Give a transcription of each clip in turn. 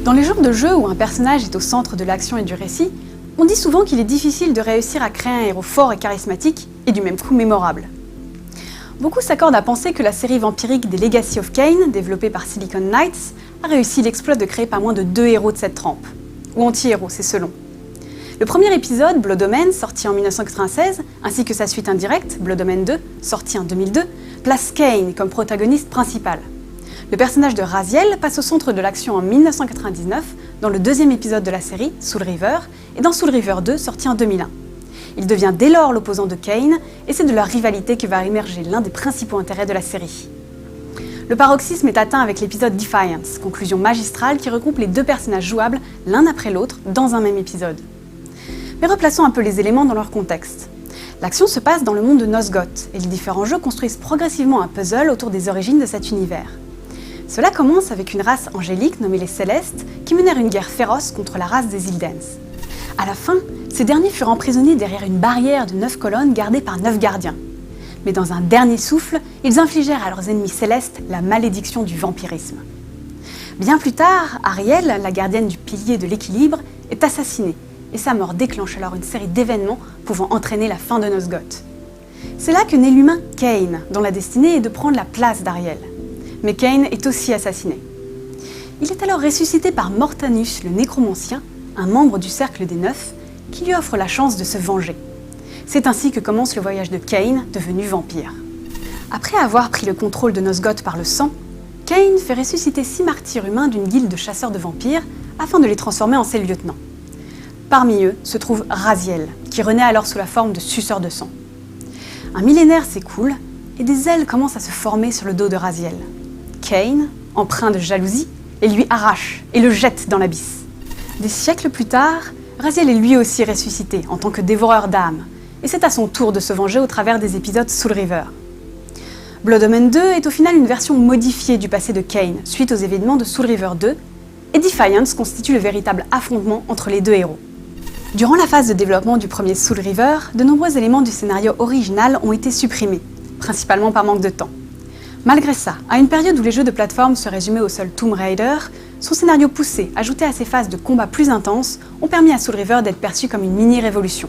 Dans les genres de jeux où un personnage est au centre de l'action et du récit, on dit souvent qu'il est difficile de réussir à créer un héros fort et charismatique, et du même coup mémorable. Beaucoup s'accordent à penser que la série vampirique des Legacy of Kain, développée par Silicon Knights, a réussi l'exploit de créer pas moins de 2 héros de cette trempe. Ou anti-héros, c'est selon. Le premier épisode, Blood Omen, sorti en 1996, ainsi que sa suite indirecte, Blood Omen 2, sorti en 2002, place Kain comme protagoniste principal. Le personnage de Raziel passe au centre de l'action en 1999, dans le deuxième épisode de la série, Soul River, et dans Soul River 2, sorti en 2001. Il devient dès lors l'opposant de Kain, et c'est de leur rivalité que va émerger l'un des principaux intérêts de la série. Le paroxysme est atteint avec l'épisode Defiance, conclusion magistrale qui regroupe les deux personnages jouables l'un après l'autre dans un même épisode. Mais replaçons un peu les éléments dans leur contexte. L'action se passe dans le monde de Nosgoth, et les différents jeux construisent progressivement un puzzle autour des origines de cet univers. Cela commence avec une race angélique nommée les Célestes qui menèrent une guerre féroce contre la race des Ildens. À la fin, ces derniers furent emprisonnés derrière une barrière de 9 colonnes gardée par 9 gardiens. Mais dans un dernier souffle, ils infligèrent à leurs ennemis célestes la malédiction du vampirisme. Bien plus tard, Ariel, la gardienne du pilier de l'équilibre, est assassinée, et sa mort déclenche alors une série d'événements pouvant entraîner la fin de Nosgoth. C'est là que naît l'humain Kain, dont la destinée est de prendre la place d'Ariel. Mais Kain est aussi assassiné. Il est alors ressuscité par Mortanus le nécromancien, un membre du Cercle des Neuf, qui lui offre la chance de se venger. C'est ainsi que commence le voyage de Kain, devenu vampire. Après avoir pris le contrôle de Nosgoth par le sang, Kain fait ressusciter 6 martyrs humains d'une guilde de chasseurs de vampires afin de les transformer en ses lieutenants. Parmi eux se trouve Raziel, qui renaît alors sous la forme de suceur de sang. Un millénaire s'écoule et des ailes commencent à se former sur le dos de Raziel. Kain, empreint de jalousie, les lui arrache et le jette dans l'abysse. Des siècles plus tard, Raziel est lui aussi ressuscité en tant que dévoreur d'âmes, et c'est à son tour de se venger au travers des épisodes Soul River. Blood Omen 2 est au final une version modifiée du passé de Kain suite aux événements de Soul River 2, et Defiance constitue le véritable affrontement entre les deux héros. Durant la phase de développement du premier Soul River, de nombreux éléments du scénario original ont été supprimés, principalement par manque de temps. Malgré ça, à une période où les jeux de plateforme se résumaient au seul Tomb Raider, son scénario poussé, ajouté à ses phases de combat plus intenses, ont permis à Soul River d'être perçu comme une mini-révolution.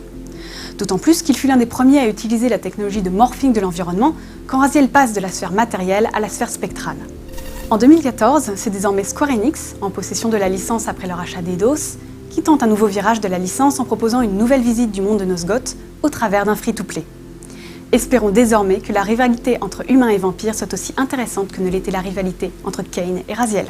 D'autant plus qu'il fut l'un des premiers à utiliser la technologie de morphing de l'environnement quand Raziel passe de la sphère matérielle à la sphère spectrale. En 2014, c'est désormais Square Enix, en possession de la licence après leur achat d'Eidos, qui tente un nouveau virage de la licence en proposant une nouvelle visite du monde de Nosgoth au travers d'un free-to-play. Espérons désormais que la rivalité entre humains et vampires soit aussi intéressante que ne l'était la rivalité entre Kain et Raziel.